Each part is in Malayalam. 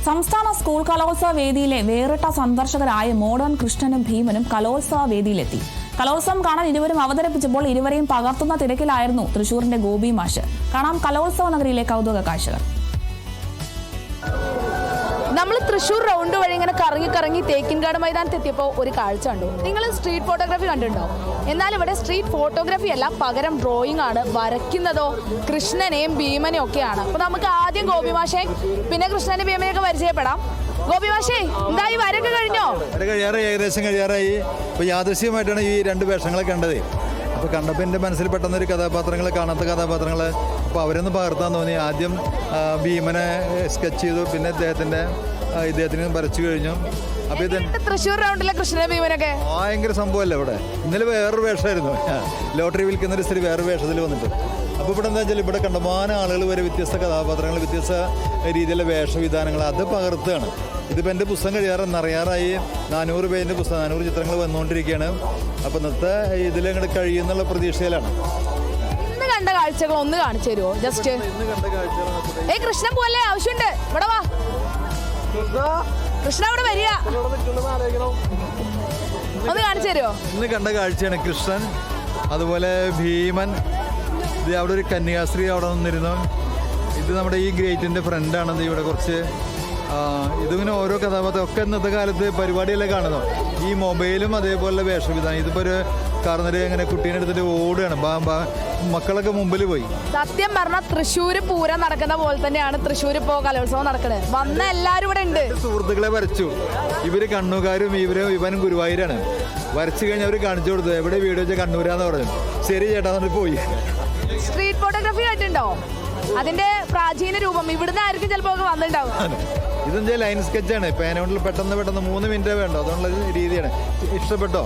സംസ്ഥാന സ്കൂൾ കലോത്സവ വേദിയിലെ വേറിട്ട സന്ദർശകരായ മോഡേൺ കൃഷ്ണനും ഭീമനും കലോത്സവ വേദിയിലെത്തി. കലോത്സവം കാണാൻ ഇരുവരും അവതരിപ്പിച്ചപ്പോൾ ഇരുവരെയും പകർത്തുന്ന തിരക്കിലായിരുന്നു തൃശൂരിന്റെ ഗോപി മാഷ്. കാണാം കലോത്സവ നഗരിയിലെ കൗതുക കാഴ്ചകൾ. നമ്മൾ തൃശ്ശൂർ റൗണ്ട് വഴി ഇങ്ങനെ കറങ്ങി തേക്കിൻകാട് മൈതാനത്ത് എത്തിയപ്പോൾ ഒരു കാഴ്ച കണ്ടു. നിങ്ങൾ സ്ട്രീറ്റ് ഫോട്ടോഗ്രാഫി കണ്ടിട്ടുണ്ടോ? എന്നാൽ ഇവിടെ സ്ട്രീറ്റ് ഫോട്ടോഗ്രാഫി അല്ല, പകരം ഡ്രോയിങ് ആണ്. വരയ്ക്കുന്നതോ കൃഷ്ണനെയും ഭീമനെയും ഒക്കെയാണ്. അപ്പൊ നമുക്ക് ആദ്യം ഗോപി മാഷെ പിന്നെ കൃഷ്ണനെ ഭീമനെയൊക്കെ പരിചയപ്പെടാം. ഗോപി മാഷേ, എന്തായി വരൊക്കെ കഴിഞ്ഞോ? ഏകദേശം കഴിയാറായി. ഇപ്പൊ യാദൃശ്യമായിട്ടാണ് ഈ രണ്ട് വേഷങ്ങളെ കണ്ടത്. അപ്പോൾ കണ്ടപ്പോൾ എൻ്റെ മനസ്സിൽ പെട്ടെന്നൊരു കഥാപാത്രങ്ങൾ, കാണാത്ത കഥാപാത്രങ്ങൾ, അപ്പോൾ അവരൊന്ന് പകർത്താൻ തോന്നി. ആദ്യം ഭീമനെ സ്കെച്ച് ചെയ്തു, പിന്നെ ഇദ്ദേഹത്തിന് വരച്ചു കഴിഞ്ഞു. അപ്പോൾ ഇത് തൃശ്ശൂർ റൗണ്ടിലെ കൃഷ്ണ ഭീമനൊക്കെ ഭയങ്കര സംഭവമല്ല. ഇവിടെ ഇന്നലെ വേറൊരു വേഷമായിരുന്നു, ലോട്ടറി വിൽക്കുന്നൊരു സ്ത്രീ വേറൊരു വേഷത്തിൽ വന്നിട്ട്. അപ്പോൾ ഇവിടെ എന്താ വെച്ചാൽ ഇവിടെ കണ്ടമാനം ആളുകൾ വരെ വ്യത്യസ്ത കഥാപാത്രങ്ങൾ, വ്യത്യസ്ത രീതിയിലുള്ള വേഷവിധാനങ്ങൾ അത് പകർത്തുകയാണ്. ഇതിപ്പോൾ എൻ്റെ പുസ്തകം അറിയാറായി. 400 പേജിൻ്റെ പുസ്തകം, 400 ചിത്രങ്ങൾ വന്നുകൊണ്ടിരിക്കുകയാണ്. അപ്പോൾ ഇന്നത്തെ ഇതിലങ്ങോട്ട് കഴിയുന്നുള്ള പ്രതീക്ഷയിലാണ്. ഇന്ന് കണ്ട കാഴ്ചകൾ ഒന്ന് കാണിച്ചു തരുമോ? ജസ്റ്റ് ഇന്ന് കണ്ട കാഴ്ചകൾ കൃഷ്ണൻ പോലെ ആവശ്യമുണ്ട്. ഇവിടെ വാ കൃഷ്ണ, ഇവിടെ വരിക, ഒന്ന് കാണിച്ചു തരുമോ? ഇന്ന് കണ്ട കാഴ്ചയാണ് കൃഷ്ണൻ, അതുപോലെ ഭീമൻ. ഇത് അവിടെ ഒരു കന്യാസ്ത്രീ അവിടെ നിന്നിരുന്നു. ഇത് നമ്മുടെ ഈ ഗ്രേറ്റിൻ്റെ ഫ്രണ്ടാണെന്ന്. ഇവിടെ കുറച്ച് ഇതിങ്ങനെ ഓരോ കഥാപാത്രം ഒക്കെ ഇന്നത്തെ കാലത്ത് പരിപാടിയെല്ലാം കാണുന്നു. ഈ മൊബൈലും അതേപോലെ വേഷവിധാനം. ഇതിപ്പോൾ ഒരു കാർന്നര് അങ്ങനെ കുട്ടീനെ എടുത്തിട്ട് ഓടുകയാണ്. മക്കളൊക്കെ മുമ്പിൽ പോയി. സത്യം പറഞ്ഞാൽ തൃശ്ശൂർ പൂരം നടക്കുന്ന പോലെ തന്നെയാണ് തൃശ്ശൂർ ഇപ്പോൾ കലോത്സവം നടക്കുന്നത്. വന്ന എല്ലാവരും ഇവിടെ ഉണ്ട്. സുഹൃത്തുക്കളെ വരച്ചു. ഇവര് കണ്ണൂക്കാരും ഇവനും ഗുരുവായൂരാണ്. വരച്ചു കഴിഞ്ഞ് അവർ കാണിച്ചു കൊടുത്തു. എവിടെ വീട് വെച്ചാൽ കണ്ണൂരാന്ന് പറഞ്ഞു. ശരി ചേട്ടാ എന്നിട്ട് പോയി. സ്ട്രീറ്റ് ഫോട്ടോഗ്രാഫി ആയിട്ടുണ്ടോ? അതിന്റെ പ്രാചീന രൂപം ഇവിടുന്ന് ആയിരിക്കും ചിലപ്പോൾ വന്നിട്ടുണ്ടാവും. ഇതെന്താ ലൈൻ സ്കെച്ചാണ്. പേനോണ്ടിൽ പെട്ടെന്ന് 3 മിനിറ്റ് വേണ്ടോ, അതുകൊണ്ടുള്ള രീതിയാണ്. ഇഷ്ടപ്പെട്ടോ?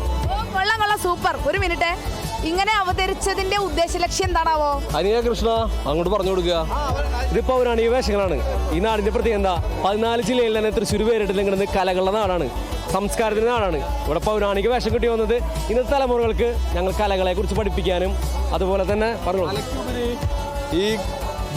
കൊള്ളാം, സൂപ്പർ. ഒരു മിനിറ്റ്, ഇങ്ങനെ അവതരിച്ചതിന്റെ ഉദ്ദേശ ലക്ഷ്യം എന്താണാവോ? അനിയ കൃഷ്ണ അങ്ങോട്ട് പറഞ്ഞു കൊടുക്കുക. ഇത് പൗരാണിക വേഷങ്ങളാണ്. ഈ നാടിന്റെ പ്രത്യേകത 14 ജില്ലയിൽ തന്നെ തൃശ്ശൂർ പേരിട്ടില്ലെങ്കിൽ കലകളുടെ നാടാണ്, സംസ്കാരത്തിന്റെ നാടാണ്. ഇവിടെ പൗരാണിക വേഷം കിട്ടി വന്നത് ഇന്നത്തെ തലമുറകൾക്ക് ഞങ്ങൾ കലകളെ കുറിച്ച് പഠിപ്പിക്കാനും അതുപോലെ തന്നെ പറഞ്ഞു. ഈ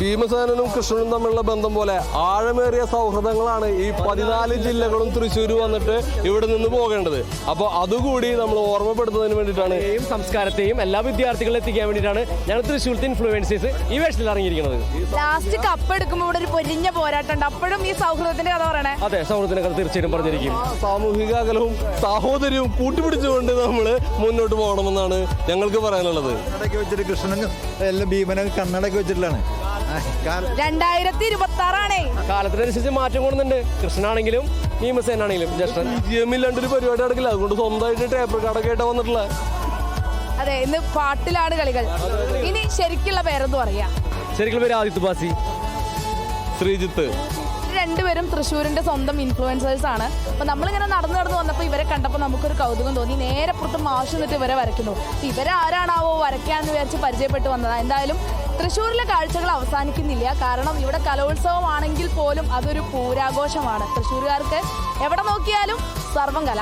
ഭീമസേനനും കൃഷ്ണനും തമ്മിലുള്ള ബന്ധം പോലെ ആഴമേറിയ സൗഹൃദങ്ങളാണ് ഈ 14 ജില്ലകളും തൃശ്ശൂർ വന്നിട്ട് ഇവിടെ നിന്ന് പോകേണ്ടത്. അപ്പോൾ അതുകൂടി നമ്മൾ ഓർമ്മപ്പെടുത്തുന്നതിന് വേണ്ടിയിട്ടാണ് സംസ്കാരത്തെയും എല്ലാ വിദ്യാർത്ഥികളും എത്തിക്കാൻ വേണ്ടിയിട്ടാണ് ഞങ്ങൾ തൃശ്ശൂരത്തെ ഇൻഫ്ലുവൻസേഴ്സ് ഈ വേഷത്തിൽ ഇറങ്ങിയിരിക്കുന്നത്. ലാസ്റ്റ് കപ്പ് എടുക്കുമ്പോൾ ഇവിടെ ഒരു പൊരിഞ്ഞ പോരാട്ടമുണ്ട്. അപ്പോഴും ഈ സൗഹൃദത്തിന്റെ കഥ പറയണേ. അതെ, സൗഹൃദത്തിന്റെ കഥ തീർച്ചയായും പറഞ്ഞിരിക്കും. സാമൂഹിക അകലവും സാഹോദര്യവും കൂട്ടിപ്പിടിച്ചുകൊണ്ട് നമ്മൾ മുന്നോട്ട് പോകണമെന്നാണ് ഞങ്ങൾക്ക് പറയാനുള്ളത്. കണ്ണടക്കി വെച്ചിട്ട് കൃഷ്ണനും എല്ലാം ഭീമനൊക്കെ കണ്ണടക്കി വെച്ചിട്ടുള്ളതാണ്. 2026 കാലത്തിനനുസരിച്ച് മാറ്റം കൊണ്ടുണ്ട്. കൃഷ്ണനാണെങ്കിലും ഭീമസേനാണെങ്കിലും ഇല്ലാണ്ടൊരു പരിപാടി നടക്കില്ല. അതുകൊണ്ട് സ്വന്തമായിട്ട് ടേപ്പ് റെക്കോർഡൊക്കെ ആയിട്ടാ വന്നിട്ടുള്ള. അതെ, ഇന്ന് പാട്ടിലാണ് കളികൾ. ഇനി ശരിക്കുള്ള പേരെന്ന് പറയാ. ശരിക്കുള്ള പേര് ആദിത്യ ബാസി, ശ്രീജിത്ത്. രണ്ടുപേരും തൃശ്ശൂരിന്റെ സ്വന്തം ഇൻഫ്ലുവൻസേഴ്സ് ആണ്. അപ്പൊ നമ്മളിങ്ങനെ നടന്നു വന്നപ്പോൾ ഇവരെ കണ്ടപ്പോൾ നമുക്കൊരു കൗതുകം തോന്നി. നേരെ പുറത്ത് മാഷ് നിന്നിട്ട് ഇവരെ വരയ്ക്കുന്നു. ഇവരാരാണാവോ വരയ്ക്കാന്ന് വിചാരിച്ച് പരിചയപ്പെട്ട് വന്നതാണ്. എന്തായാലും തൃശ്ശൂരിലെ കാഴ്ചകൾ അവസാനിക്കുന്നില്ല. കാരണം ഇവിടെ കലോത്സവമാണെങ്കിൽ പോലും അതൊരു പൂരാഘോഷമാണ്. തൃശ്ശൂരുകാർക്ക് എവിടെ നോക്കിയാലും സർവം കല.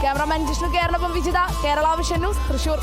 ക്യാമറമാൻ ജിഷ്ണു കേരളപ്പം വിജിത, കേരള വിഷൻ ന്യൂസ്, തൃശ്ശൂർ.